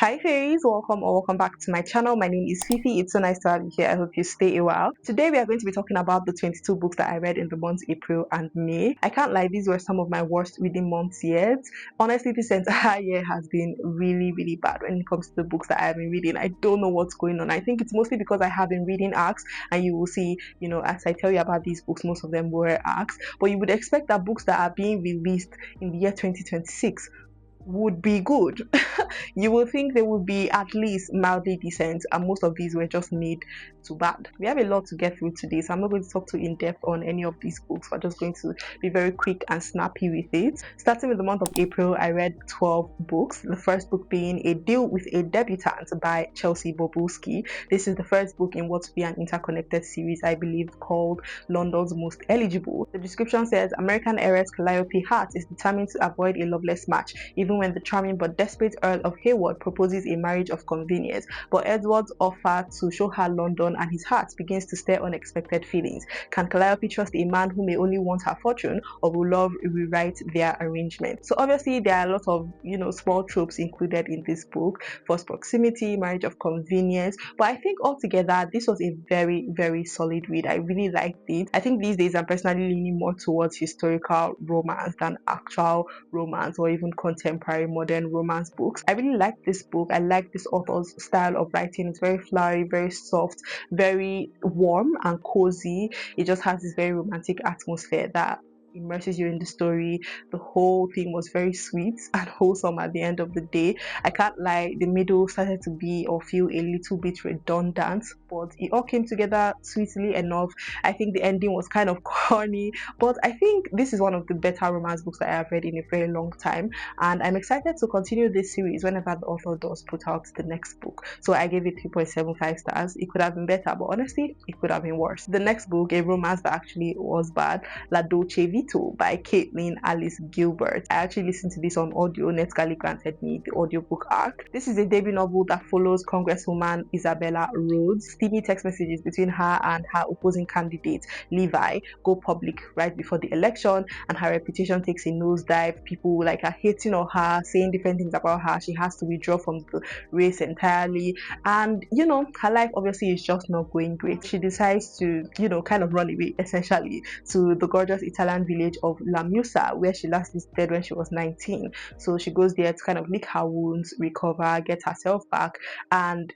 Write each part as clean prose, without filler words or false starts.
Hi fairies, welcome or welcome back to my channel. My name is Fifi. It's so nice to have you here. I hope you stay a while. Today we are going to be talking about the 22 books that I read in the months April and May. I can't lie, these were some of my worst reading months yet. Honestly, this entire year has been really bad when it comes to the books that I have been reading. I don't know what's going on. I think it's mostly because I have been reading ARCs, and you will see, as I tell you about these books, most of them were ARCs. But you would expect that books that are being released in the year 2026 would be good. You would think they would be at least mildly decent, and most of these were just made too bad. We have a lot to get through today, so I'm not going to talk too in depth on any of these books. We're just going to be very quick and snappy with it. Starting with the month of April, I read 12 books. The first book being A Deal with a Debutante by Chelsea Bobulski. This is the first book in what will be an interconnected series, I believe, called London's Most Eligible. The description says American heiress Calliope Hart is determined to avoid a loveless match, even when the charming but desperate Earl of Hayward proposes a marriage of convenience. But Edward's offer to show her London and his heart begins to stir unexpected feelings. Can Calliope trust a man who may only want her fortune, or will love rewrite their arrangement? So obviously there are a lot of small tropes included in this book: forced proximity, marriage of convenience. But I think altogether this was a very solid read. I really liked it. I think these days I'm personally leaning more towards historical romance than actual romance or even contemporary modern romance books. I really like this book. I like this author's style of writing. It's very flowery, very soft, very warm and cozy. It just has this very romantic atmosphere that immerses you in the story. The whole thing was very sweet and wholesome at the end of the day. I can't lie, the middle started to be or feel a little bit redundant, but it all came together sweetly enough. I think the ending was kind of corny, but I think this is one of the better romance books that I have read in a very long time, and I'm excited to continue this series whenever the author does put out the next book. So I gave it 3.75 stars. It could have been better, but honestly it could have been worse. The next book, a romance that actually was bad, La Dolce Vita by Caitlin Alice Gilbert. I actually listened to this on audio. Netgalley granted me the audiobook arc. This is a debut novel that follows Congresswoman Isabella Rhodes. Steamy text messages between her and her opposing candidate Levi go public right before the election, and her reputation takes a nosedive. People like are hating on her, saying different things about her. She has to withdraw from the race entirely, and her life obviously is just not going great. She decides to kind of run away essentially to the gorgeous Italian village of La Musa, where she last visited when she was 19. So she goes there to kind of lick her wounds, recover, get herself back, and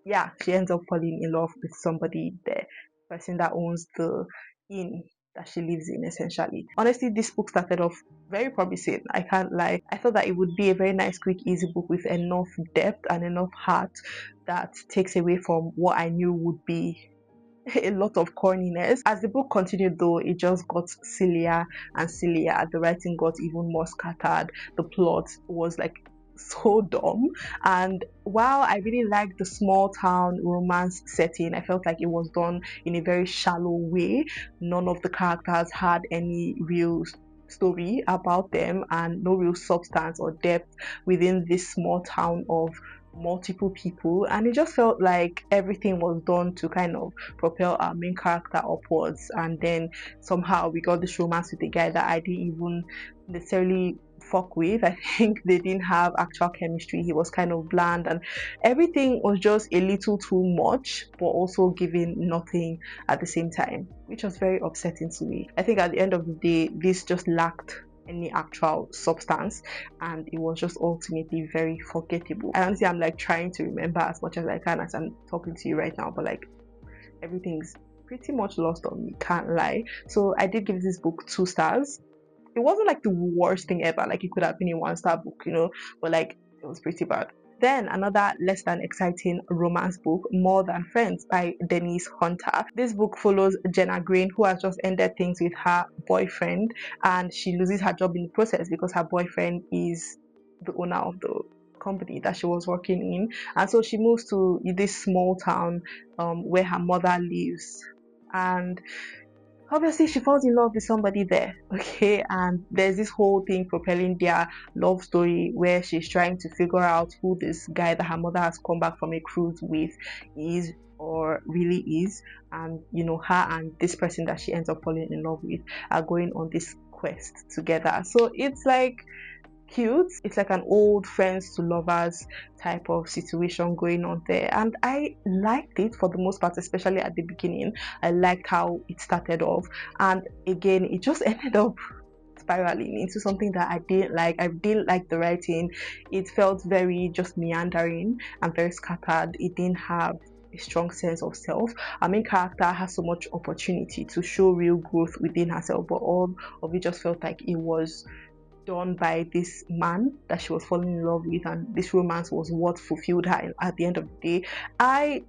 yeah, she ends up falling in love with somebody there, person that owns the inn that she lives in essentially. Honestly, this book started off very promising. I can't lie. I thought that it would be a very nice, quick, easy book with enough depth and enough heart that takes away from what I knew would be a lot of corniness. As the book continued though, it just got sillier and sillier. The writing got even more scattered. The plot was like so dumb, and while I really liked the small town romance setting, I felt like it was done in a very shallow way. None of the characters had any real story about them and no real substance or depth within this small town of multiple people, and it just felt like everything was done to kind of propel our main character upwards, and then somehow we got this romance with a guy that I didn't even necessarily fuck with. I think they didn't have actual chemistry. He was kind of bland, and everything was just a little too much, but also giving nothing at the same time, which was very upsetting to me. I think at the end of the day, this just lacked any actual substance, and it was just ultimately very forgettable. I honestly am like trying to remember as much as I can as I'm talking to you right now, but like everything's pretty much lost on me, can't lie. So I did give this book 2 stars. It wasn't like the worst thing ever, like it could have been a 1-star book, but like it was pretty bad. Then another less than exciting romance book, More Than Friends by Denise Hunter. This book follows Jenna Green, who has just ended things with her boyfriend, and she loses her job in the process because her boyfriend is the owner of the company that she was working in, and so she moves to this small town where her mother lives, and obviously she falls in love with somebody there, okay, and there's this whole thing propelling their love story where she's trying to figure out who this guy that her mother has come back from a cruise with is or really is, and her and this person that she ends up falling in love with are going on this quest together. So it's like cute. It's like an old friends to lovers type of situation going on there, and I liked it for the most part, especially at the beginning. I liked how it started off, and again it just ended up spiraling into something that I didn't like. I didn't like the writing. It felt very just meandering and very scattered. It didn't have a strong sense of self. Our main character has so much opportunity to show real growth within herself, but all of it just felt like it was done by this man that she was falling in love with, and this romance was what fulfilled her at the end of the day. I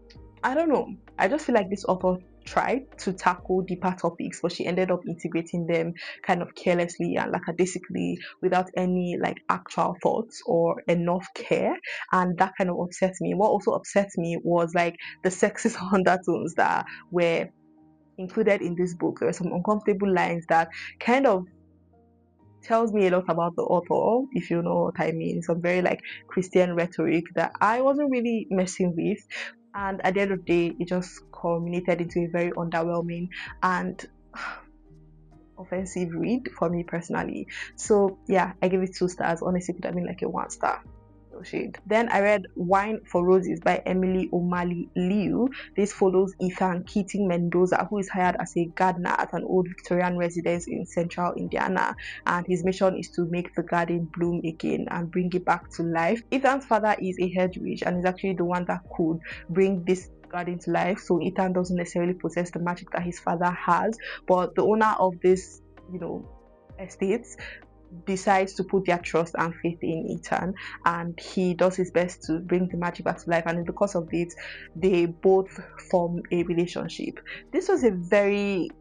don't know, I just feel like this author tried to tackle deeper topics, but she ended up integrating them kind of carelessly and lackadaisically without any like actual thoughts or enough care, and that kind of upset me. What also upset me was like the sexist undertones that were included in this book. There were some uncomfortable lines that kind of tells me a lot about the author, if you know what I mean. Some very like Christian rhetoric that I wasn't really messing with. And at the end of the day, it just culminated into a very underwhelming and offensive read for me personally. So yeah, I give it 2 stars. Honestly, it could have been like a 1 star. No shade. Then I read Wine for Roses by Emily O'Malley Liu. This follows Ethan Keating Mendoza, who is hired as a gardener at an old Victorian residence in central Indiana, and his mission is to make the garden bloom again and bring it back to life. Ethan's father is a head witch and is actually the one that could bring this garden to life, so Ethan doesn't necessarily possess the magic that his father has, but the owner of this, estates decides to put their trust and faith in Ethan, and he does his best to bring the magic back to life, and in the course of it they both form a relationship. This was a very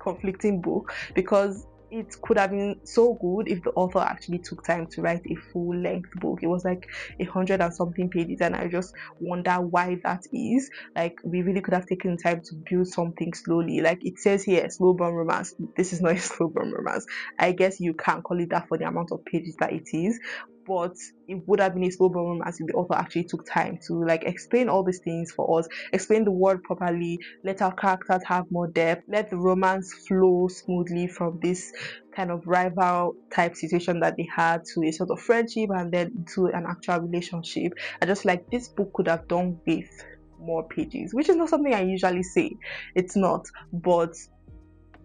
conflicting book because it could have been so good if the author actually took time to write a full-length book. It was like 100 and something pages, and I just wonder why that is. Like, we really could have taken time to build something slowly. Like it says here, slow burn romance. This is not a slow burn romance. I guess you can call it that for the amount of pages that it is, but it would have been a slow burn romance if the author actually took time to like explain all these things for us, explain the world properly, let our characters have more depth, let the romance flow smoothly from this kind of rival type situation that they had to a sort of friendship and then to an actual relationship. I just like this book could have done with more pages, which is not something I usually say. It's not, but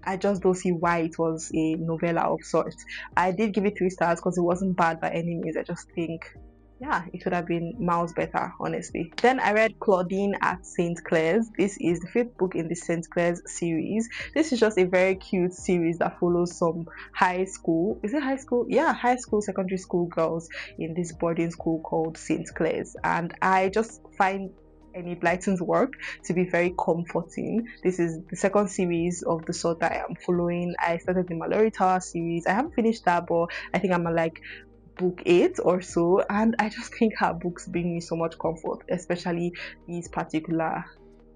I just don't see why it was a novella of sorts. I did give it 3 stars because it wasn't bad by any means. I just think, yeah, it could have been miles better, honestly. Then I read Claudine at St. Clair's. This is the 5th book in the St. Clair's series. This is just a very cute series that follows some high school, is it high school? Yeah, high school, secondary school girls in this boarding school called St. Clair's. And I just find Enid Blyton's work to be very comforting. This is the 2nd series of the sort that I am following. I started the Mallory Tower series. I haven't finished that, but I think I'm like book 8 or so, and I just think her books bring me so much comfort, especially these particular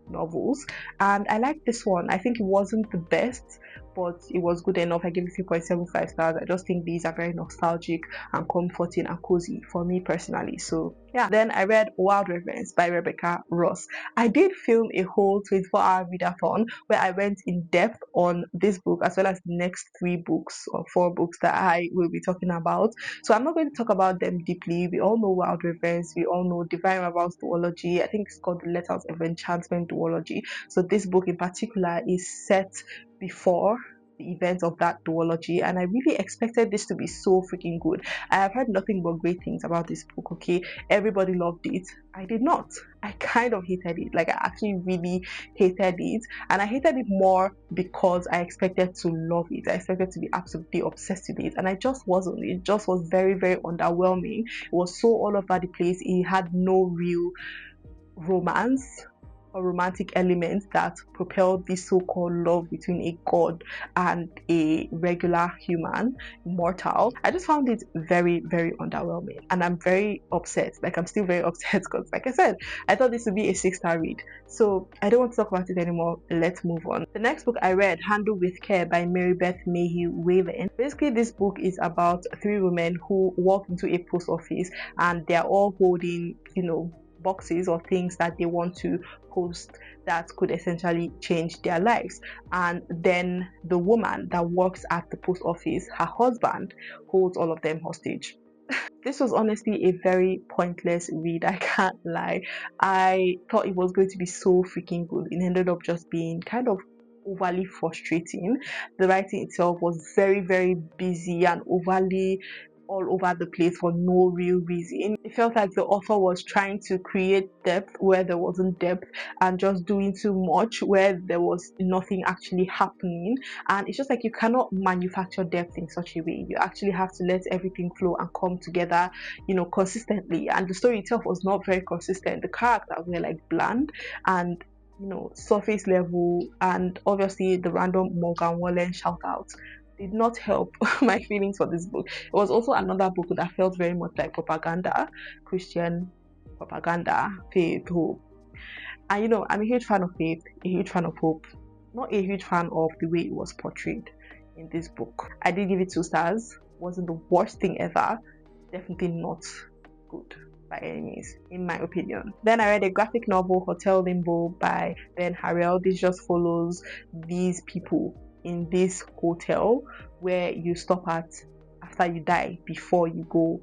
novels. And I like this one. I think it wasn't the best, but it was good enough. I give it 3.75 stars. I just think these are very nostalgic and comforting and cozy for me personally. So yeah. Then I read Wild Reverence by Rebecca Ross. I did film a whole 24-hour readathon where I went in depth on this book as well as the next 3 books or 4 books that I will be talking about. So I'm not going to talk about them deeply. We all know Wild Reverence. We all know Divine Raval's duology. I think it's called the Letters of Enchantment duology. So this book in particular is set before the events of that duology, and I really expected this to be so freaking good. I have heard nothing but great things about this book. Okay, everybody loved it. I did not. I kind of hated it. Like, I actually really hated it, and I hated it more because I expected to love it. I expected to be absolutely obsessed with it, and I just wasn't. It just was very, very underwhelming. It was so all over the place. It had no real romance or romantic element that propelled this so-called love between a god and a regular human mortal. I just found it very, very underwhelming, and I'm very upset. Like, I'm still very upset because, like I said, I thought this would be a 6-star read. So I don't want to talk about it anymore. Let's move on. The next book I read, Handle with Care by Mary Beth Mayhew Whalen. Basically, this book is about 3 women who walk into a post office and they're all holding, boxes or things that they want to post that could essentially change their lives. And then the woman that works at the post office, her husband, holds all of them hostage. This was honestly a very pointless read, I can't lie. I thought it was going to be so freaking good. It ended up just being kind of overly frustrating. The writing itself was very, very busy and overly all over the place for no real reason. It felt like the author was trying to create depth where there wasn't depth and just doing too much where there was nothing actually happening. And it's just like you cannot manufacture depth in such a way. You actually have to let everything flow and come together, consistently. And the story itself was not very consistent. The characters were like bland and surface level, and obviously the random Morgan Wallen shout outs did not help my feelings for this book. It was also another book that felt very much like propaganda, Christian propaganda, faith, hope. And I'm a huge fan of faith, a huge fan of hope, not a huge fan of the way it was portrayed in this book. I did give it 2 stars. Wasn't the worst thing ever, definitely not good by any means, in my opinion. Then I read a graphic novel, Hotel Limbo, by Ben Harrell. This just follows these people in this hotel where you stop at after you die before you go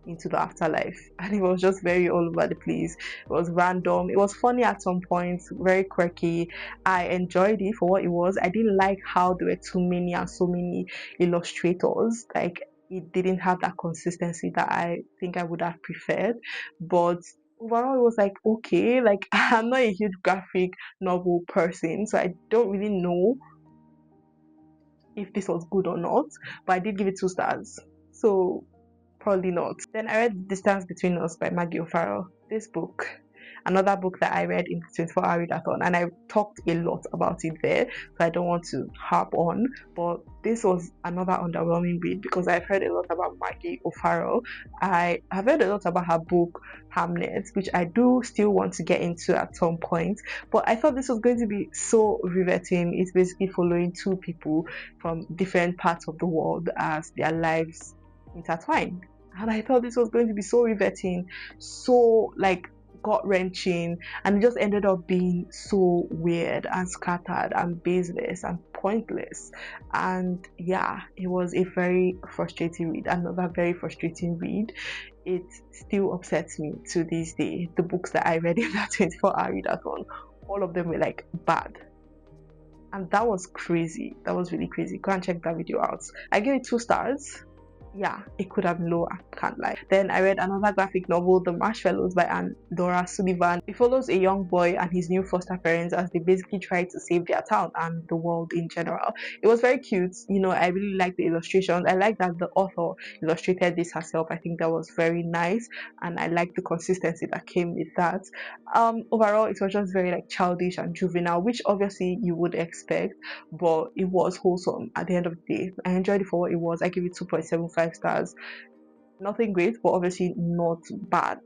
into the afterlife. And it was just very all over the place. It was random, it was funny at some points, very quirky. I enjoyed it for what it was. I didn't like how there were too many and so many illustrators. Like, it didn't have that consistency that I think I would have preferred. But overall it was like, okay, like I'm not a huge graphic novel person, so I don't really know if this was good or not, but I did give it 2 stars, so probably not. Then I read Distance Between Us by Maggie O'Farrell. This book, another book that I read in the 24-hour readathon, and I talked a lot about it there, so I don't want to harp on, but this was another underwhelming read because I've heard a lot about Maggie O'Farrell. I have heard a lot about her book Hamnet, which I do still want to get into at some point, but I thought this was going to be so riveting. It's basically following 2 people from different parts of the world as their lives intertwined, and I thought this was going to be so riveting, so like gut-wrenching, and it just ended up being so weird and scattered and baseless and pointless. And yeah, it was a very frustrating read, another very frustrating read. It still upsets me to this day. The books that I read in that 24-hour readathon, all of them were like bad, and that was crazy. That was really crazy. Go and check that video out. I gave it 2 stars. Yeah, it could have been lower, can't lie. Then I read another graphic novel, The Marshmallows by Dora Sullivan. It follows a young boy and his new foster parents as they basically try to save their town and the world in general. It was very cute. I really liked the illustrations. I like that the author illustrated this herself. I think that was very nice, and I liked the consistency that came with that. Overall, it was just very like childish and juvenile, which obviously you would expect, but it was wholesome at the end of the day. I enjoyed it for what it was. I give it 2.75 stars. Nothing great, but obviously not bad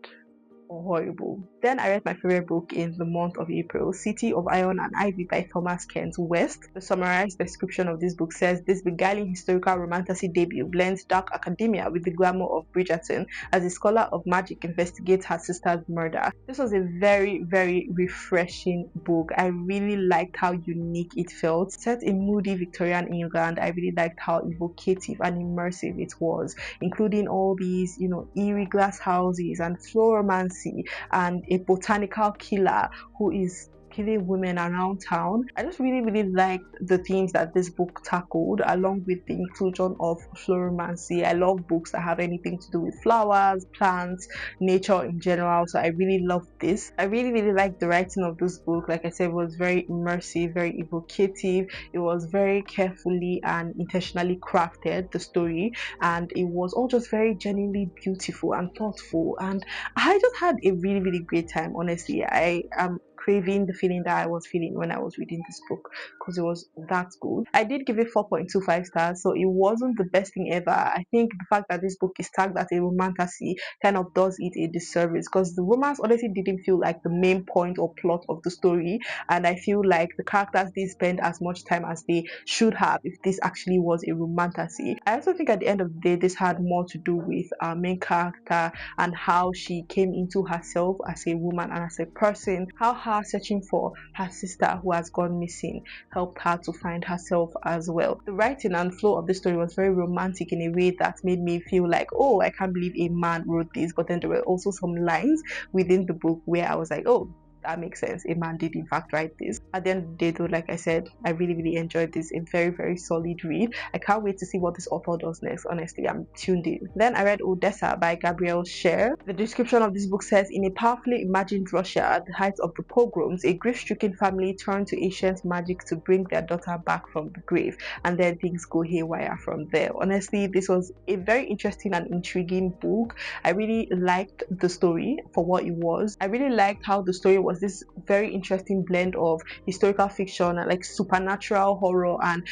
or horrible. Then I read my favorite book in the month of April, City of Iron and Ivy by Thomas Kent West. The summarized description of this book says, this beguiling historical romantasy debut blends dark academia with the glamour of Bridgerton as a scholar of magic investigates her sister's murder. This was a very, very refreshing book. I really liked how unique it felt. Set in moody Victorian England, I really liked how evocative and immersive it was, including all these, eerie glass houses and floromancy and a botanical killer who is killing women around town. I just really, really liked the themes that this book tackled, along with the inclusion of floromancy. I love books that have anything to do with flowers, plants, nature in general, so I really loved this. I really, really liked the writing of this book. Like I said, it was very immersive, very evocative. It was very carefully and intentionally crafted, the story, and it was all just very genuinely beautiful and thoughtful, and I just had a really, really great time. Honestly, I am craving the feeling that I was feeling when I was reading this book, because it was that good. I did give it 4.25 stars, so it wasn't the best thing ever. I think the fact that this book is tagged as a romantasy kind of does it a disservice, because the romance honestly didn't feel like the main point or plot of the story, and I feel like the characters didn't spend as much time as they should have if this actually was a romantasy. I also think at the end of the day, this had more to do with our main character and how she came into herself as a woman and as a person, how her searching for her sister who has gone missing helped her to find herself as well. The writing and flow of the story was very romantic in a way that made me feel like, oh, I can't believe a man wrote this. But then there were also some lines within the book where I was like, oh, that makes sense. A man did in fact write this. At the end of the day though, like I said, I really enjoyed this. A very solid read. I can't wait to see what this author does next. Honestly, I'm tuned in. Then I read Odessa by Gabrielle Sher. The description of this book says, in a powerfully imagined Russia at the height of the pogroms, a grief-stricken family turned to ancient magic to bring their daughter back from the grave, and then things go haywire from there. Honestly, this was a very interesting and intriguing book. I really liked the story for what it was. I really liked how the story was this very interesting blend of historical fiction and like supernatural horror and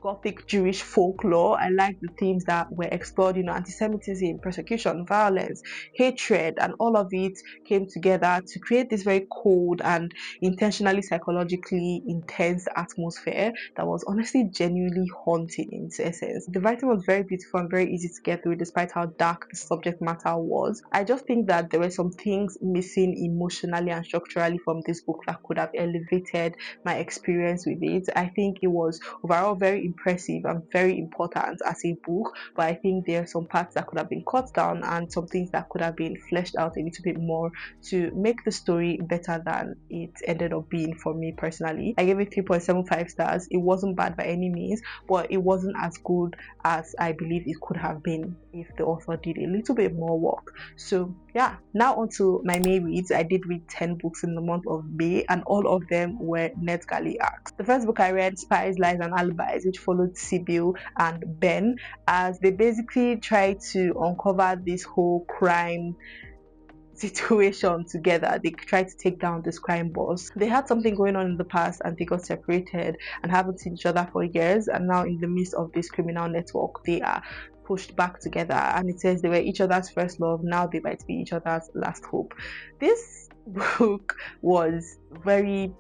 Gothic Jewish folklore. I like the themes that were explored, anti-Semitism, persecution, violence, hatred, and all of it came together to create this very cold and intentionally psychologically intense atmosphere that was honestly genuinely haunting in its essence. The writing was very beautiful and very easy to get through despite how dark the subject matter was. I just think that there were some things missing emotionally and structurally from this book that could have elevated my experience with it. I think it was overall very impressive and very important as a book, but I think there are some parts that could have been cut down and some things that could have been fleshed out a little bit more to make the story better than it ended up being for me personally. I gave it 3.75 stars. It wasn't bad by any means, but it wasn't as good as I believe it could have been if the author did a little bit more work. So yeah, now on to my May reads. I did read 10 books in the month of May, and all of them were NetGalley arcs. The first book I read, Spies, Lies and Alibis, which followed Sibyl and Ben as they basically tried to uncover this whole crime situation together. They tried to take down this crime boss. They had something going on in the past and they got separated and haven't seen each other for years, and now in the midst of this criminal network they are pushed back together, and it says they were each other's first love, now they might be each other's last hope. This book was very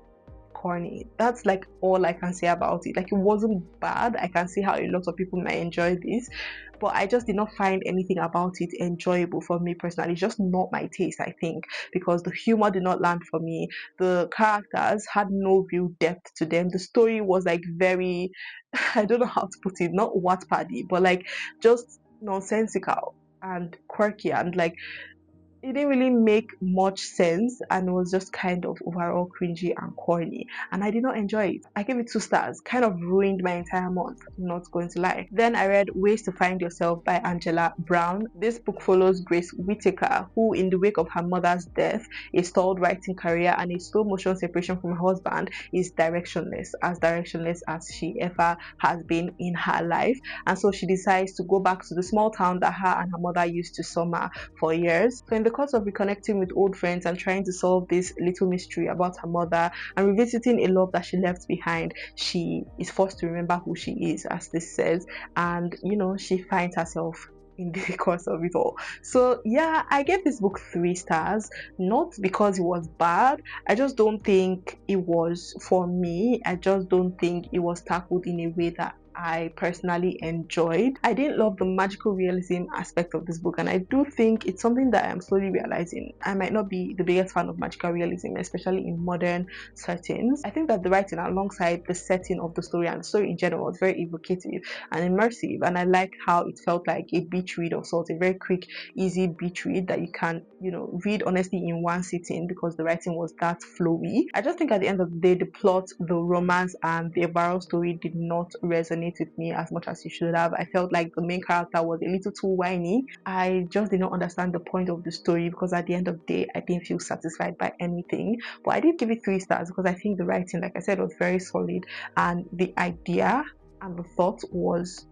corny. That's like all I can say about it. Like, it wasn't bad. I can see how a lot of people might enjoy this, but I just did not find anything about it enjoyable for me personally. It's just not my taste, I think, because the humor did not land for me. The characters had no real depth to them. The story was like very I don't know how to put it, not Wattpaddy, but like just nonsensical and quirky, and like it didn't really make much sense, and it was just kind of overall cringy and corny, and I did not enjoy it. I gave it 2 stars. Kind of ruined my entire month, I'm not going to lie. Then I read Ways to Find Yourself by Angela Brown. This book follows Grace Whittaker, who in the wake of her mother's death, a stalled writing career, and a slow motion separation from her husband, is directionless as she ever has been in her life. And so she decides to go back to the small town that her and her mother used to summer for years. So in the course of reconnecting with old friends and trying to solve this little mystery about her mother and revisiting a love that she left behind, she is forced to remember who she is, as this says, and she finds herself in the course of it all. So yeah, I gave this book 3 stars, not because it was bad. I just don't think it was for me. I just don't think it was tackled in a way that I personally enjoyed. I didn't love the magical realism aspect of this book, and I do think it's something that I'm slowly realizing. I might not be the biggest fan of magical realism, especially in modern settings. I think that the writing alongside the setting of the story and the story in general was very evocative and immersive, and I like how it felt like a beach read of sorts, a very quick, easy beach read that you can, read honestly in one sitting because the writing was that flowy. I just think at the end of the day, the plot, the romance, and the overall story did not resonate with me as much as it should have. I felt like the main character was a little too whiny. I just did not understand the point of the story, because at the end of the day, I didn't feel satisfied by anything. But I did give it 3 stars because I think the writing, like I said, was very solid, and the idea and the thought was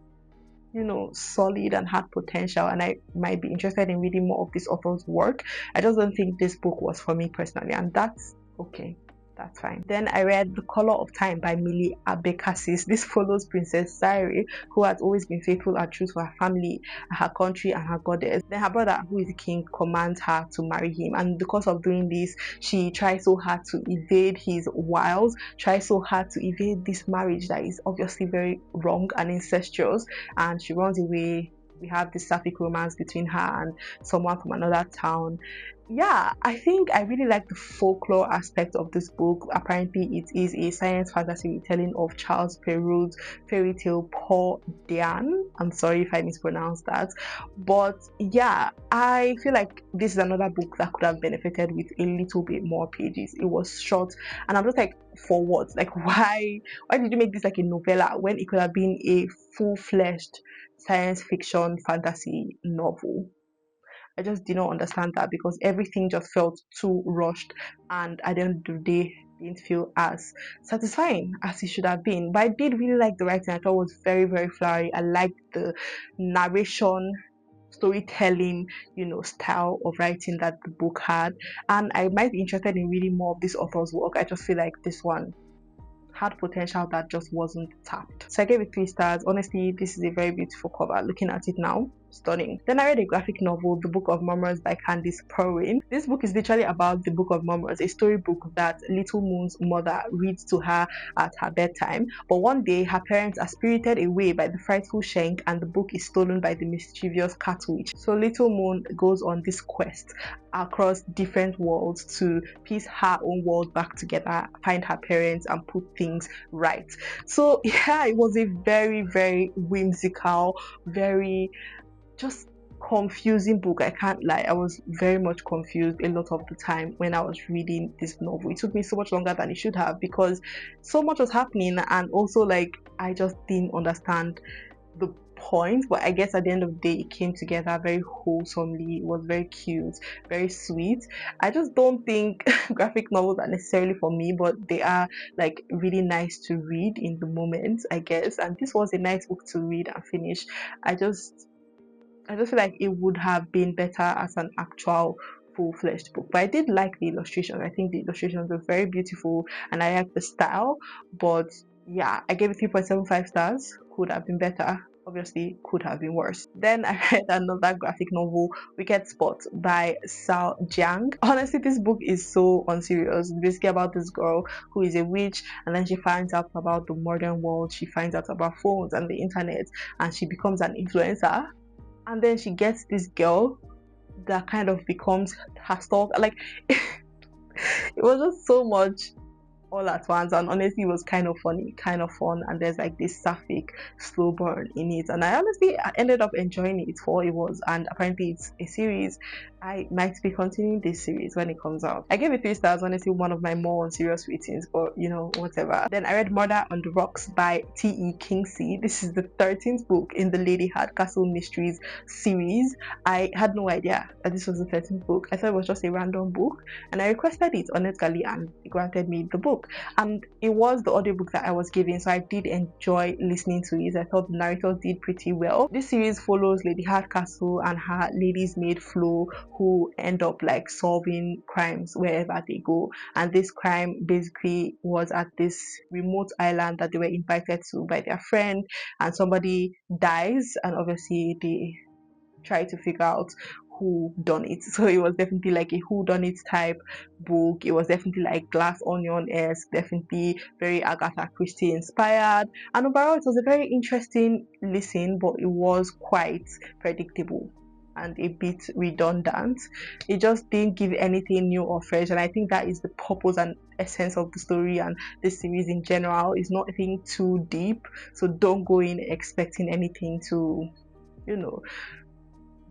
solid and had potential, and I might be interested in reading more of this author's work. I just don't think this book was for me personally, and that's okay. That's fine. Then I read The Color of Time by Millie Abekasis. This follows Princess Zaire, who has always been faithful and true to her family, her country, and her goddess. Then her brother, who is the king, commands her to marry him. And because of doing this, she tries so hard to evade his wiles, tries so hard to evade this marriage that is obviously very wrong and incestuous. And she runs away. We have this sapphic romance between her and someone from another town. Yeah, I think I really like the folklore aspect of this book. Apparently it is a science fantasy retelling of Charles Perrault's fairy tale Poor Dan. I'm sorry if I mispronounced that, but yeah, I feel like this is another book that could have benefited with a little bit more pages. It was short, and I'm just like, for what? Like, why did you make this like a novella when it could have been a full-fledged science fiction fantasy novel? I just did not understand that, because everything just felt too rushed, and at the end of the day didn't feel as satisfying as it should have been. But I did really like the writing. I thought it was very, very flowery. I liked the narration, storytelling, style of writing that the book had, and I might be interested in reading more of this author's work. I just feel like this one had potential that just wasn't tapped. So I gave it 3 stars. Honestly, this is a very beautiful cover. Looking at it now, stunning. Then I read a graphic novel, The Book of Murmurs by Candice Perwin. This book is literally about the Book of Murmurs, a storybook that Little Moon's mother reads to her at her bedtime. But one day, her parents are spirited away by the frightful Shank, and the book is stolen by the mischievous Cat Witch. So Little Moon goes on this quest across different worlds to piece her own world back together, find her parents, and put things right. So yeah, it was a very, very whimsical, very just confusing book. I can't lie, I was very much confused a lot of the time when I was reading this novel. It took me so much longer than it should have, because so much was happening, and also like I just didn't understand the point. But I guess at the end of the day it came together very wholesomely. It was very cute, very sweet. I just don't think graphic novels are necessarily for me, but they are like really nice to read in the moment, I guess. And this was a nice book to read and finish. I just feel like it would have been better as an actual full-fledged book. But I did like the illustrations. I think the illustrations were very beautiful, and I like the style. But yeah, I gave it 3.75 stars. Could have been better. Obviously could have been worse. Then I read another graphic novel, Wicked Spot by Sao Jiang. Honestly, this book is so unserious. It's basically about this girl who is a witch, and then she finds out about the modern world. She finds out about phones and the internet, and she becomes an influencer. And then she gets this girl that kind of becomes her stalker. Like it was just so much all at once, and honestly it was kind of funny, kind of fun, and there's like this sapphic slow burn in it, and I ended up enjoying it for what it was. And apparently it's a series. I might be continuing this series when it comes out. I gave it 3 stars. Honestly, one of my more serious ratings, but whatever. Then I read Murder on the Rocks by T.E. Kingsley. This is the 13th book in the Lady Hardcastle Mysteries series. I had no idea that this was the 13th book. I thought it was just a random book, and I requested it on NetGalley, and it granted me the book. And it was the audiobook that I was given, so I did enjoy listening to it. I thought the narrator did pretty well. This series follows Lady Hardcastle and her lady's maid Flo, who end up like solving crimes wherever they go. And this crime basically was at this remote island that they were invited to by their friend, and somebody dies, and obviously they try to figure out who done it. So it was definitely like a who done it type book. It was definitely like Glass Onion-esque, definitely very Agatha Christie inspired, and overall it was a very interesting listen, but it was quite predictable and a bit redundant. It just didn't give anything new or fresh, and I think that is the purpose and essence of the story and this series in general. Is nothing too deep, so don't go in expecting anything to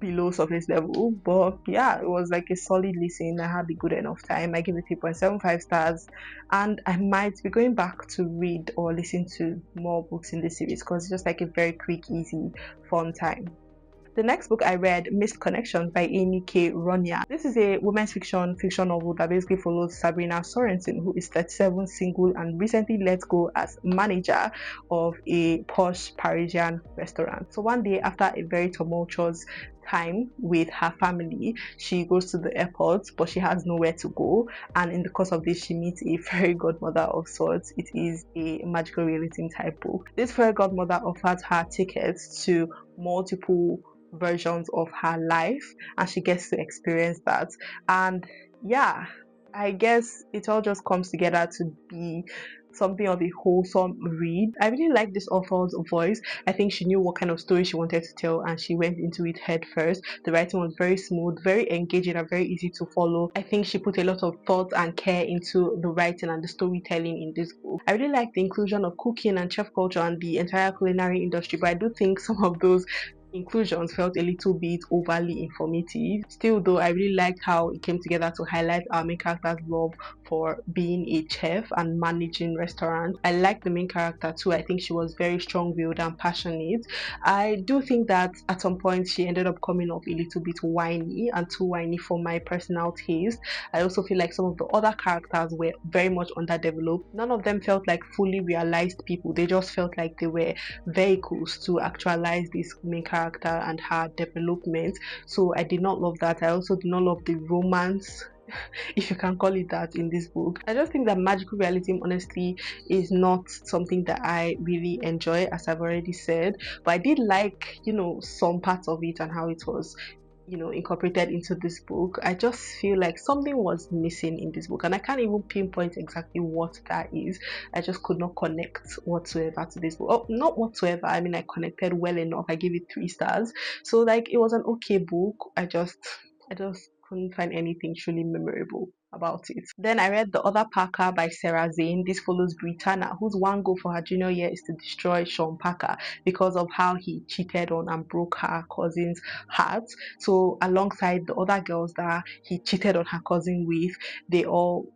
below surface level. But yeah, it was like a solid listen. I had a good enough time. I give it 3.75 stars, and I might be going back to read or listen to more books in this series, because it's just like a very quick, easy, fun time. The next book I read, Missed Connection by Amy K. Ronya. This is a women's fiction novel that basically follows Sabrina Sorensen, who is 37, single, and recently let go as manager of a posh Parisian restaurant. So one day, after a very tumultuous time with her family. She goes to the airport, but she has nowhere to go, and in the course of this she meets a fairy godmother of sorts. It is a magical realism type book. This fairy godmother offers her tickets to multiple versions of her life, and she gets to experience that. And yeah, I guess it all just comes together to be something of a wholesome read. I really like this author's voice. I think she knew what kind of story she wanted to tell, and she went into it head first. The writing was very smooth, very engaging, and very easy to follow. I think she put a lot of thought and care into the writing and the storytelling in this book. I really like the inclusion of cooking and chef culture and the entire culinary industry, but I do think some of those inclusions felt a little bit overly informative. Still though, I really liked how it came together to highlight our main character's love for being a chef and managing restaurants. I like the main character too. I think she was very strong-willed and passionate. I do think that at some point she ended up coming off a little bit whiny, and too whiny for my personal taste. I also feel like some of the other characters were very much underdeveloped. None of them felt like fully realized people. They just felt like they were vehicles to actualize this main character and her development. So I did not love that. I also did not love the romance, if you can call it that, in this book. I just think that magical realism honestly is not something that I really enjoy, as I've already said, but I did like, some parts of it and how it was incorporated into this book. I just feel like something was missing in this book, and I can't even pinpoint exactly what that is. I just could not connect whatsoever to this book. Oh, not whatsoever, I mean, I connected well enough. I gave it 3 stars. So like, it was an okay book. I just couldn't find anything truly memorable about it. Then I read The Other Parker by Sarah Zane. This follows Britannia, whose one goal for her junior year is to destroy Sean Parker because of how he cheated on and broke her cousin's heart. So alongside the other girls that he cheated on her cousin with, they all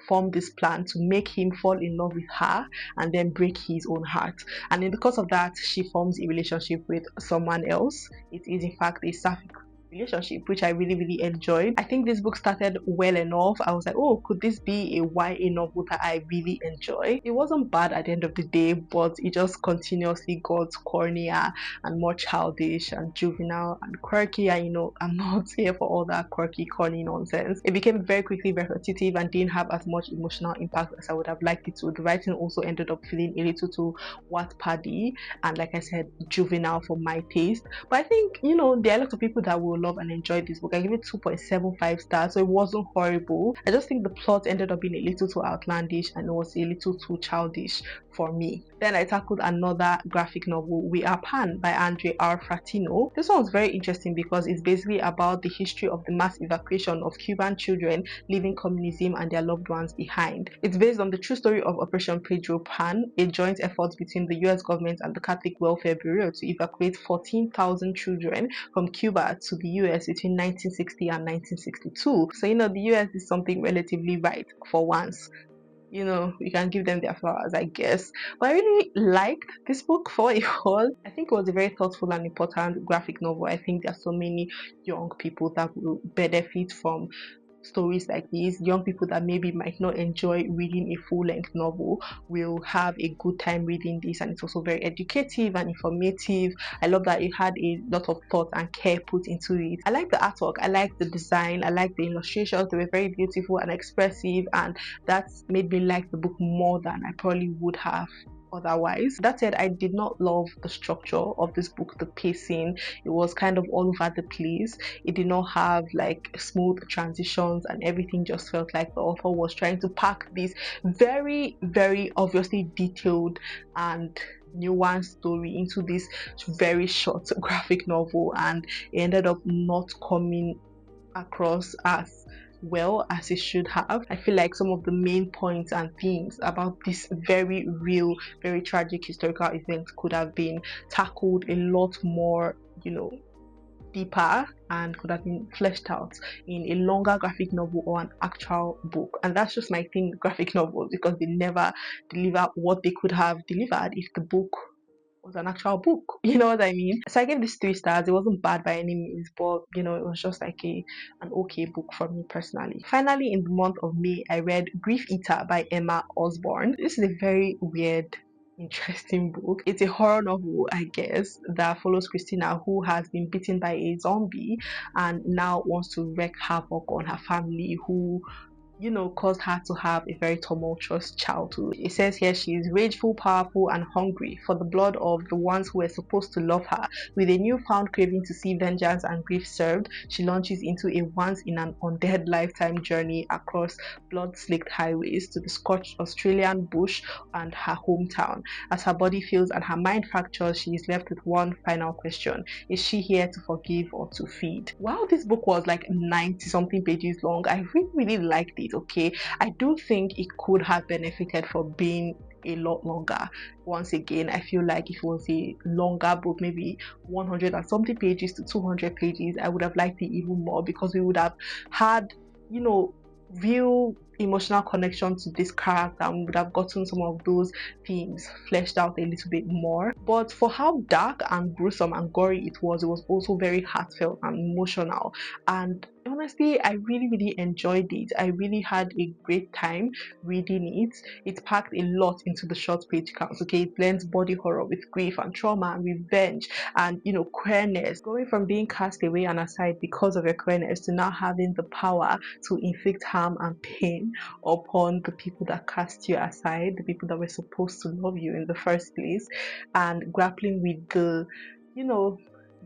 formed this plan to make him fall in love with her and then break his own heart. And in the course of that, she forms a relationship with someone else. It is in fact a sapphic relationship, which I really, really enjoyed. I think this book started well enough. I was like, oh, could this be a YA novel that I really enjoy? It wasn't bad at the end of the day, but it just continuously got cornier and more childish and juvenile and quirky. And I'm not here for all that quirky, corny nonsense. It became very quickly repetitive and didn't have as much emotional impact as I would have liked it to. The writing also ended up feeling a little too Wattpaddy and, like I said, juvenile for my taste. But I think, there are a lot of people that will love and enjoy this book. I give it 2.75 stars, so it wasn't horrible. I just think the plot ended up being a little too outlandish and it was a little too childish for me. Then I tackled another graphic novel, We Are Pan by Andre R. Fratino. This one was very interesting because it's basically about the history of the mass evacuation of Cuban children leaving communism and their loved ones behind. It's based on the true story of Operation Pedro Pan, a joint effort between the US government and the Catholic Welfare Bureau to evacuate 14,000 children from Cuba to the US between 1960 and 1962. So, the US did something relatively right for once. We can give them their flowers, I guess. But I really liked this book for what it was. I think it was a very thoughtful and important graphic novel. I think there are so many young people that will benefit from stories like these. Young people that maybe might not enjoy reading a full-length novel will have a good time reading this, and it's also very educative and informative. I love that it had a lot of thought and care put into it. I like the artwork, I like the design, I like the illustrations. They were very beautiful and expressive, and that made me like the book more than I probably would have otherwise. That said, I did not love the structure of this book, the pacing. It was kind of all over the place. It did not have like smooth transitions, and everything just felt like the author was trying to pack this very, very obviously detailed and nuanced story into this very short graphic novel, and it ended up not coming across as well as it should have. I feel like some of the main points and themes about this very real, very tragic historical event could have been tackled a lot more, deeper, and could have been fleshed out in a longer graphic novel or an actual book. And that's just my thing with graphic novels, because they never deliver what they could have delivered if the book was an actual book. You know what I mean? So I gave this 3 stars. It wasn't bad by any means, but it was just like an okay book for me personally. Finally, in the month of May, I read Grief Eater by Emma Osborne. This is a very weird interesting book. It's a horror novel, I guess, that follows Christina, who has been bitten by a zombie and now wants to wreak havoc on her family, who caused her to have a very tumultuous childhood. It says here she is rageful, powerful, and hungry for the blood of the ones who were supposed to love her. With a newfound craving to see vengeance and grief served, she launches into a once in an undead lifetime journey across blood-slicked highways to the scorched Australian bush and her hometown. As her body feels and her mind fractures, she is left with one final question: is she here to forgive or to feed? While this book was like 90 something pages long, I really liked it. Okay, I do think it could have benefited from being a lot longer. Once again, I feel like if it was a longer book, maybe 100 and something pages to 200 pages, I would have liked it even more, because we would have had real emotional connection to this character and would have gotten some of those themes fleshed out a little bit more. But for how dark and gruesome and gory it was also very heartfelt and emotional. And honestly, I really enjoyed it. I really had a great time reading it. It packed a lot into the short page counts. Okay, it blends body horror with grief and trauma and revenge and queerness, going from being cast away and aside because of your queerness to now having the power to inflict harm and pain upon the people that cast you aside, the people that were supposed to love you in the first place, and grappling with the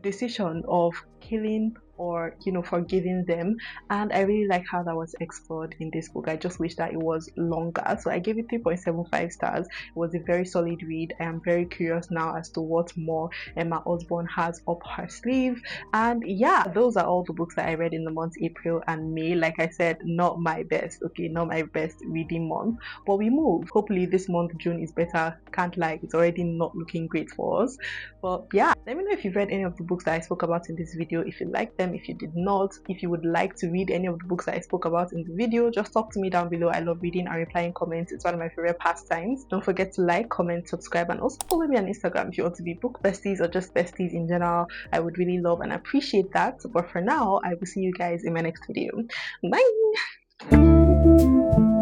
decision of killing or forgiving them. And I really like how that was explored in this book. I just wish that it was longer, so I gave it 3.75 stars. It was a very solid read. I am very curious now as to what more Emma Osborne has up her sleeve. And yeah, those are all the books that I read in the months April and May. Like I said, not my best, okay, not my best reading month, but we move. Hopefully this month June is better. Can't lie, it's already not looking great for us. But yeah, let me know if you've read any of the books that I spoke about in this video, if you liked them, if you did not, if you would like to read any of the books that I spoke about in the video. Just talk to me down below. I love reading and replying comments. It's one of my favorite pastimes. Don't forget to like, comment, subscribe, and also follow me on Instagram if you want to be book besties or just besties in general. I would really love and appreciate that. But for now, I will see you guys in my next video. Bye!